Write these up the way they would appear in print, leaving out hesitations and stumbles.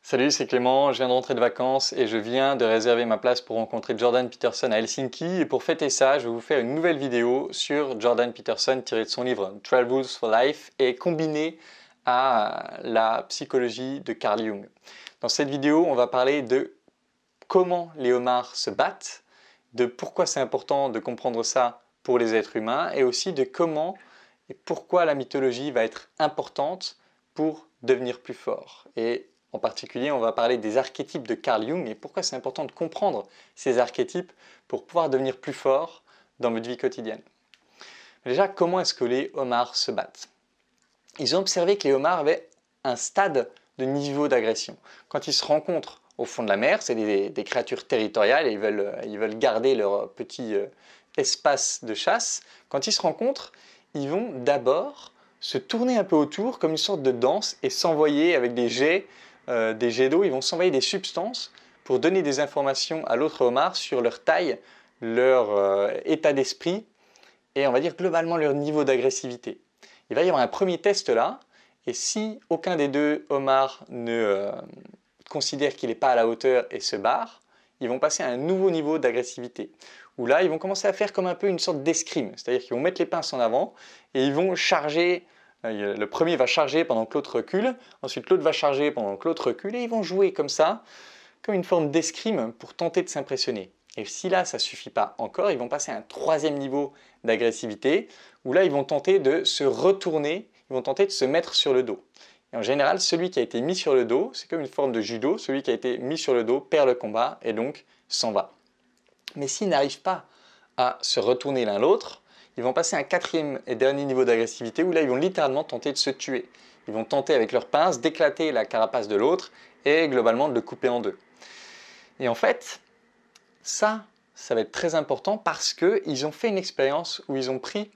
Salut, c'est Clément, je viens de rentrer de vacances et je viens de réserver ma place pour rencontrer Jordan Peterson à Helsinki. Et pour fêter ça, je vais vous faire une nouvelle vidéo sur Jordan Peterson tirée de son livre 12 Rules for Life et combinée à la psychologie de Carl Jung. Dans cette vidéo, on va parler de comment les homards se battent, de pourquoi c'est important de comprendre ça pour les êtres humains et aussi de comment et pourquoi la mythologie va être importante pour devenir plus fort. Et en particulier, on va parler des archétypes de Carl Jung et pourquoi c'est important de comprendre ces archétypes pour pouvoir devenir plus fort dans votre vie quotidienne. Déjà, comment est-ce que les homards se battent? Ils ont observé que les homards avaient un stade de niveau d'agression. Quand ils se rencontrent au fond de la mer, c'est des créatures territoriales et ils veulent garder leur petit espace de chasse. Quand ils se rencontrent, ils vont d'abord se tourner un peu autour comme une sorte de danse et s'envoyer avec des jets d'eau, ils vont s'envoyer des substances pour donner des informations à l'autre homard sur leur taille, leur état d'esprit et on va dire globalement leur niveau d'agressivité. Il va y avoir un premier test là, et si aucun des deux homards ne considère qu'il n'est pas à la hauteur et se barre, ils vont passer à un nouveau niveau d'agressivité, où là ils vont commencer à faire comme un peu une sorte d'escrime, c'est-à-dire qu'ils vont mettre les pinces en avant et ils vont charger. Le premier va charger pendant que l'autre recule, ensuite l'autre va charger pendant que l'autre recule, et ils vont jouer comme ça, comme une forme d'escrime pour tenter de s'impressionner. Et si là ça ne suffit pas encore, ils vont passer à un troisième niveau d'agressivité, où là ils vont tenter de se retourner, ils vont tenter de se mettre sur le dos. Et en général, celui qui a été mis sur le dos, c'est comme une forme de judo, celui qui a été mis sur le dos perd le combat et donc s'en va. Mais s'ils n'arrivent pas à se retourner l'un l'autre, ils vont passer à un quatrième et dernier niveau d'agressivité où là ils vont littéralement tenter de se tuer. Ils vont tenter avec leurs pinces d'éclater la carapace de l'autre et globalement de le couper en deux. Et en fait, ça va être très important parce qu'ils ont fait une expérience où ils ont pris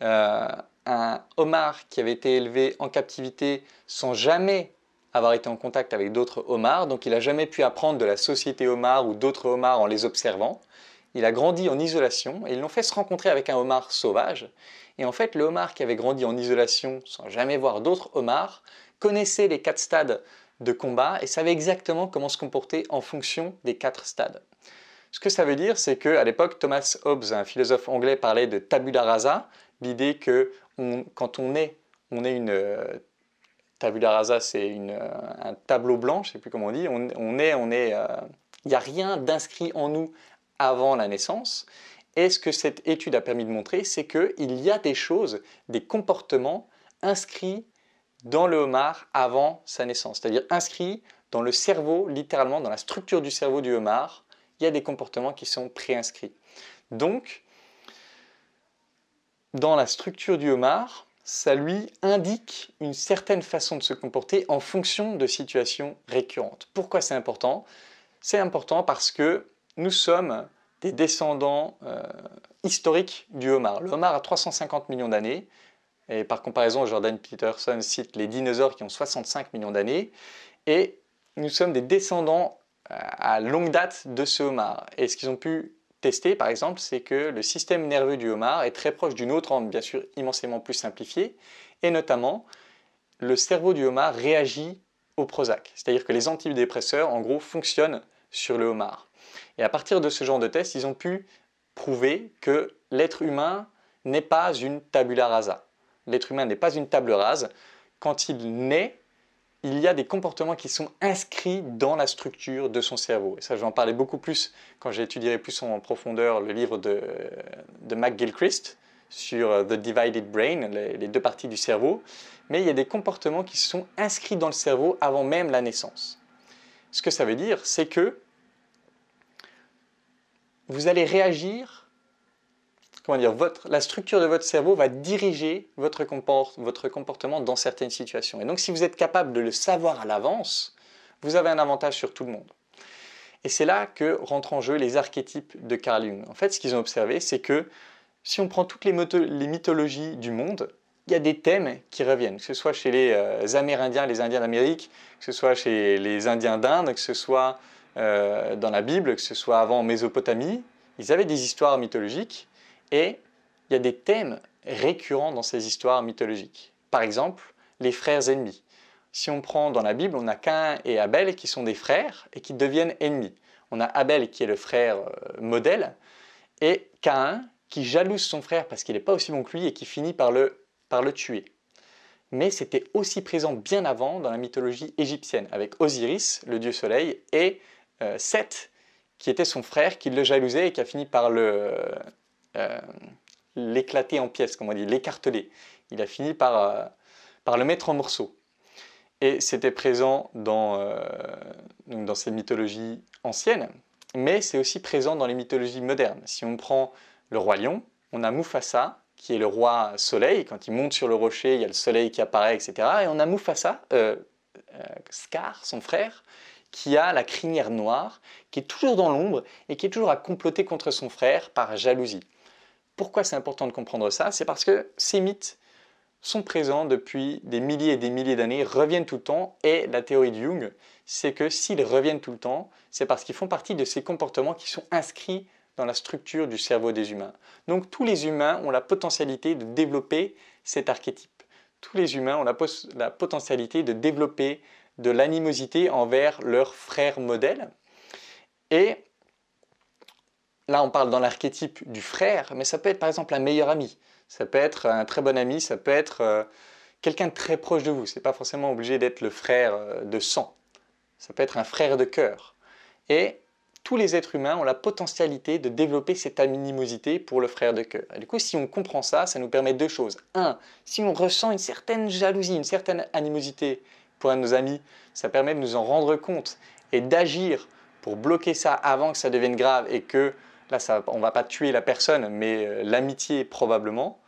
un homard qui avait été élevé en captivité sans jamais avoir été en contact avec d'autres homards, donc il n'a jamais pu apprendre de la société homard ou d'autres homards en les observant. Il a grandi en isolation et ils l'ont fait se rencontrer avec un homard sauvage. Et en fait, le homard qui avait grandi en isolation sans jamais voir d'autres homards connaissait les 4 stades de combat et savait exactement comment se comporter en fonction des 4 stades. Ce que ça veut dire, c'est qu'à l'époque, Thomas Hobbes, un philosophe anglais, parlait de tabula rasa, l'idée que quand on est une tabula rasa, c'est un tableau blanc, je ne sais plus comment on dit, il n'y a rien d'inscrit en nous avant la naissance. Et ce que cette étude a permis de montrer, c'est qu'il y a des choses, des comportements inscrits dans le homard avant sa naissance, c'est-à-dire inscrits dans le cerveau, littéralement dans la structure du cerveau du homard, il y a des comportements qui sont préinscrits. Donc, dans la structure du homard, ça lui indique une certaine façon de se comporter en fonction de situations récurrentes. Pourquoi c'est important? C'est important parce que nous sommes des descendants historiques du homard. Le homard a 350 millions d'années, et par comparaison, Jordan Peterson cite les dinosaures qui ont 65 millions d'années, et nous sommes des descendants à longue date de ce homard. Et ce qu'ils ont pu tester, par exemple, c'est que le système nerveux du homard est très proche d'une autre forme, bien sûr immensément plus simplifiée, et notamment, le cerveau du homard réagit au Prozac. C'est-à-dire que les antidépresseurs, en gros, fonctionnent sur le homard. Et à partir de ce genre de test, ils ont pu prouver que l'être humain n'est pas une tabula rasa. L'être humain n'est pas une table rase. Quand il naît, il y a des comportements qui sont inscrits dans la structure de son cerveau. Et ça, je vais en parler beaucoup plus quand j'étudierai plus en profondeur le livre de McGilchrist sur The Divided Brain, les deux parties du cerveau. Mais il y a des comportements qui sont inscrits dans le cerveau avant même la naissance. Ce que ça veut dire, c'est que vous allez réagir, la structure de votre cerveau va diriger votre comportement dans certaines situations. Et donc, si vous êtes capable de le savoir à l'avance, vous avez un avantage sur tout le monde. Et c'est là que rentrent en jeu les archétypes de Carl Jung. En fait, ce qu'ils ont observé, c'est que si on prend toutes les mythologies du monde, il y a des thèmes qui reviennent, que ce soit chez les Amérindiens, les Indiens d'Amérique, que ce soit chez les Indiens d'Inde, que ce soit dans la Bible, que ce soit avant en Mésopotamie. Ils avaient des histoires mythologiques et il y a des thèmes récurrents dans ces histoires mythologiques. Par exemple, les frères ennemis. Si on prend dans la Bible, on a Caïn et Abel qui sont des frères et qui deviennent ennemis. On a Abel qui est le frère modèle et Caïn qui jalouse son frère parce qu'il n'est pas aussi bon que lui et qui finit par le tuer. Mais c'était aussi présent bien avant dans la mythologie égyptienne, avec Osiris, le dieu soleil, et Seth, qui était son frère, qui le jalousait et qui a fini par l'éclater en pièces, comme on dit, l'écarteler. Il a fini par le mettre en morceaux. Et c'était présent dans ces mythologies anciennes, mais c'est aussi présent dans les mythologies modernes. Si on prend le roi lion, on a Mufasa, qui est le roi soleil. Quand il monte sur le rocher, il y a le soleil qui apparaît, etc. Et on a Mufasa, Scar, son frère, qui a la crinière noire, qui est toujours dans l'ombre et qui est toujours à comploter contre son frère par jalousie. Pourquoi c'est important de comprendre ça? C'est parce que ces mythes sont présents depuis des milliers et des milliers d'années, reviennent tout le temps, et la théorie de Jung, c'est que s'ils reviennent tout le temps, c'est parce qu'ils font partie de ces comportements qui sont inscrits dans la structure du cerveau des humains. Donc tous les humains ont la potentialité de développer cet archétype. Tous les humains ont la potentialité de développer de l'animosité envers leur frère modèle. Et là, on parle dans l'archétype du frère, mais ça peut être par exemple un meilleur ami. Ça peut être un très bon ami, ça peut être quelqu'un de très proche de vous. Ce n'est pas forcément obligé d'être le frère de sang. Ça peut être un frère de cœur. Et tous les êtres humains ont la potentialité de développer cette animosité pour le frère de cœur. Et du coup, si on comprend ça, ça nous permet deux choses. Un, si on ressent une certaine jalousie, une certaine animosité pour un de nos amis, ça permet de nous en rendre compte et d'agir pour bloquer ça avant que ça devienne grave et que, là, on ne va pas tuer la personne, mais l'amitié probablement.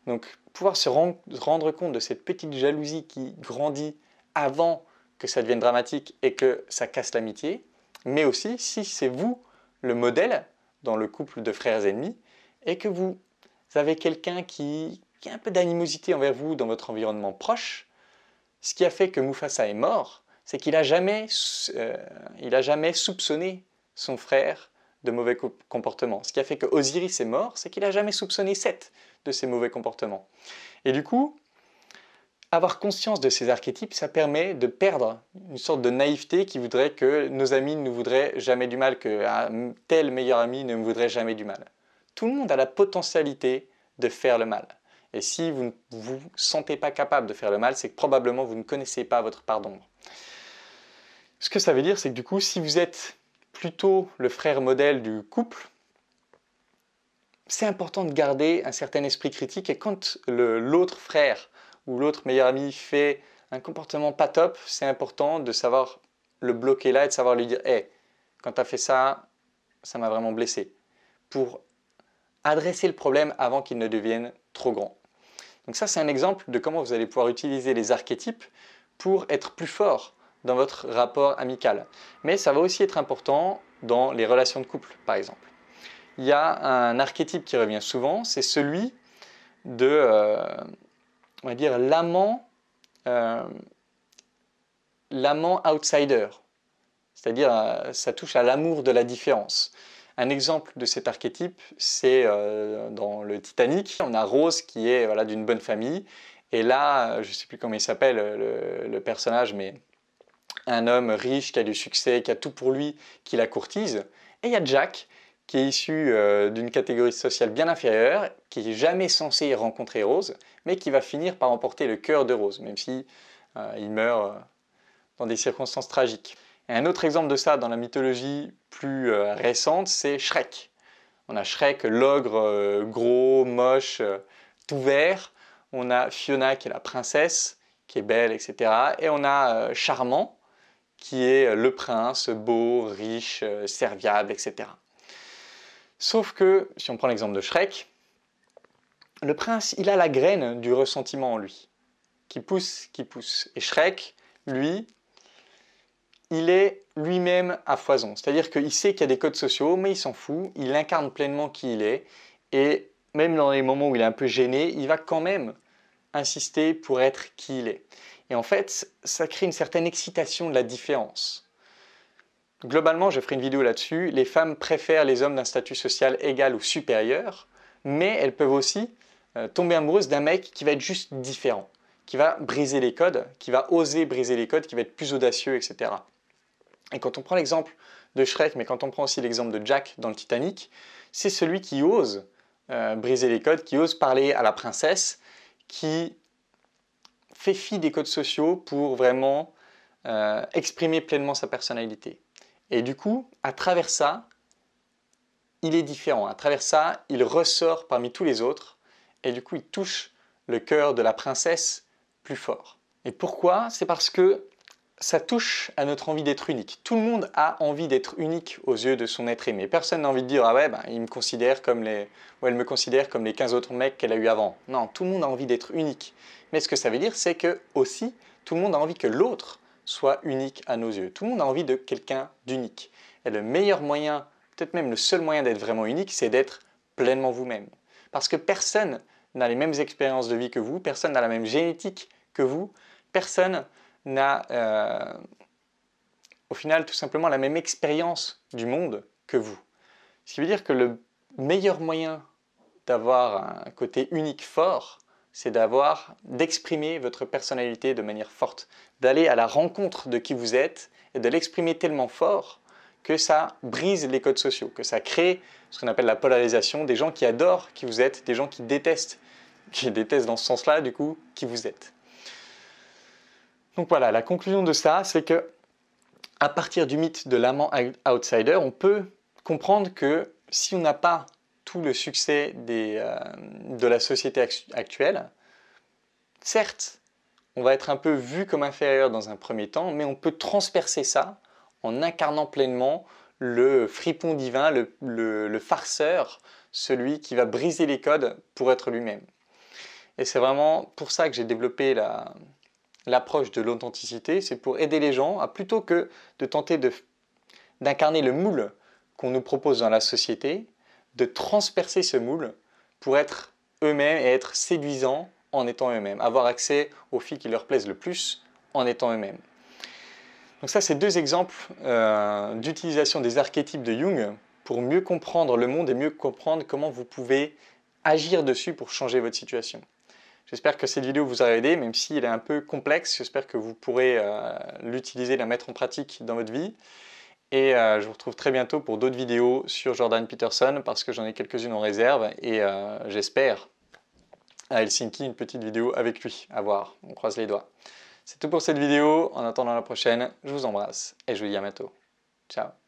Donc, pouvoir se rendre compte de cette petite jalousie qui grandit avant que ça devienne dramatique et que ça casse l'amitié. Mais aussi, si c'est vous le modèle dans le couple de frères ennemis et que vous avez quelqu'un qui a un peu d'animosité envers vous dans votre environnement proche, ce qui a fait que Mufasa est mort, c'est qu'il n'a jamais soupçonné son frère de mauvais comportements. Ce qui a fait que Osiris est mort, c'est qu'il n'a jamais soupçonné Seth de ses mauvais comportements. Et du coup, avoir conscience de ces archétypes, ça permet de perdre une sorte de naïveté qui voudrait que nos amis ne nous voudraient jamais du mal, qu'un tel meilleur ami ne me voudrait jamais du mal. Tout le monde a la potentialité de faire le mal. Et si vous ne vous sentez pas capable de faire le mal, c'est que probablement vous ne connaissez pas votre part d'ombre. Ce que ça veut dire, c'est que du coup, si vous êtes plutôt le frère modèle du couple, c'est important de garder un certain esprit critique et quand l'autre frère ou l'autre meilleur ami fait un comportement pas top, c'est important de savoir le bloquer là et de savoir lui dire « Hey, quand tu as fait ça, ça m'a vraiment blessé » pour adresser le problème avant qu'il ne devienne trop grand. Donc ça, c'est un exemple de comment vous allez pouvoir utiliser les archétypes pour être plus fort dans votre rapport amical. Mais ça va aussi être important dans les relations de couple, par exemple. Il y a un archétype qui revient souvent, c'est celui de, on va dire, l'amant outsider. C'est-à-dire, ça touche à l'amour de la différence. Un exemple de cet archétype, c'est dans le Titanic. On a Rose qui est voilà, d'une bonne famille. Et là, je ne sais plus comment il s'appelle le personnage, mais un homme riche qui a du succès, qui a tout pour lui, qui la courtise. Et il y a Jack qui est issu d'une catégorie sociale bien inférieure, qui n'est jamais censé rencontrer Rose, mais qui va finir par emporter le cœur de Rose, même si il meurt dans des circonstances tragiques. Et un autre exemple de ça dans la mythologie plus récente, c'est Shrek. On a Shrek, l'ogre gros, moche, tout vert. On a Fiona qui est la princesse, qui est belle, etc. Et on a Charmant, qui est le prince, beau, riche, serviable, etc. Sauf que, si on prend l'exemple de Shrek, le prince, il a la graine du ressentiment en lui, qui pousse, qui pousse. Et Shrek, lui, il est lui-même à foison. C'est-à-dire qu'il sait qu'il y a des codes sociaux, mais il s'en fout, il incarne pleinement qui il est, et même dans les moments où il est un peu gêné, il va quand même insister pour être qui il est. Et en fait, ça crée une certaine excitation de la différence. Globalement, je ferai une vidéo là-dessus, les femmes préfèrent les hommes d'un statut social égal ou supérieur, mais elles peuvent aussi tomber amoureuses d'un mec qui va être juste différent, qui va briser les codes, qui va oser briser les codes, qui va être plus audacieux, etc. Et quand on prend l'exemple de Shrek, mais quand on prend aussi l'exemple de Jack dans le Titanic, c'est celui qui ose briser les codes, qui ose parler à la princesse, qui fait fi des codes sociaux pour vraiment exprimer pleinement sa personnalité. Et du coup, à travers ça, il est différent. À travers ça, il ressort parmi tous les autres et du coup, il touche le cœur de la princesse plus fort. Et pourquoi? C'est parce que ça touche à notre envie d'être unique. Tout le monde a envie d'être unique aux yeux de son être aimé. Personne n'a envie de dire « Ah ouais, ben, il me considère comme les... ou elle me considère comme les 15 autres mecs qu'elle a eu avant. » Non, tout le monde a envie d'être unique. Mais ce que ça veut dire, c'est que aussi, tout le monde a envie que l'autre soit unique à nos yeux. Tout le monde a envie de quelqu'un d'unique. Et le meilleur moyen, peut-être même le seul moyen d'être vraiment unique, c'est d'être pleinement vous-même. Parce que personne n'a les mêmes expériences de vie que vous, personne n'a la même génétique que vous, personne n'a au final tout simplement la même expérience du monde que vous. Ce qui veut dire que le meilleur moyen d'avoir un côté unique fort, c'est d'exprimer votre personnalité de manière forte, d'aller à la rencontre de qui vous êtes et de l'exprimer tellement fort que ça brise les codes sociaux, que ça crée ce qu'on appelle la polarisation, des gens qui adorent qui vous êtes, des gens qui détestent dans ce sens-là, du coup, qui vous êtes. Donc voilà, la conclusion de ça, c'est que à partir du mythe de l'amant outsider, on peut comprendre que si on n'a pas tout le succès de la société actuelle, certes, on va être un peu vu comme inférieur dans un premier temps, mais on peut transpercer ça en incarnant pleinement le fripon divin, le farceur, celui qui va briser les codes pour être lui-même. Et c'est vraiment pour ça que j'ai développé l'approche de l'authenticité, c'est pour aider les gens à, plutôt que de tenter d'incarner le moule qu'on nous propose dans la société, de transpercer ce moule pour être eux-mêmes et être séduisants en étant eux-mêmes, avoir accès aux filles qui leur plaisent le plus en étant eux-mêmes. Donc ça, c'est deux exemples d'utilisation des archétypes de Jung pour mieux comprendre le monde et mieux comprendre comment vous pouvez agir dessus pour changer votre situation. J'espère que cette vidéo vous aura aidé, même si elle est un peu complexe. J'espère que vous pourrez l'utiliser, la mettre en pratique dans votre vie. Et je vous retrouve très bientôt pour d'autres vidéos sur Jordan Peterson, parce que j'en ai quelques-unes en réserve. Et j'espère à Helsinki une petite vidéo avec lui. À voir, on croise les doigts. C'est tout pour cette vidéo. En attendant la prochaine, je vous embrasse et je vous dis à bientôt. Ciao.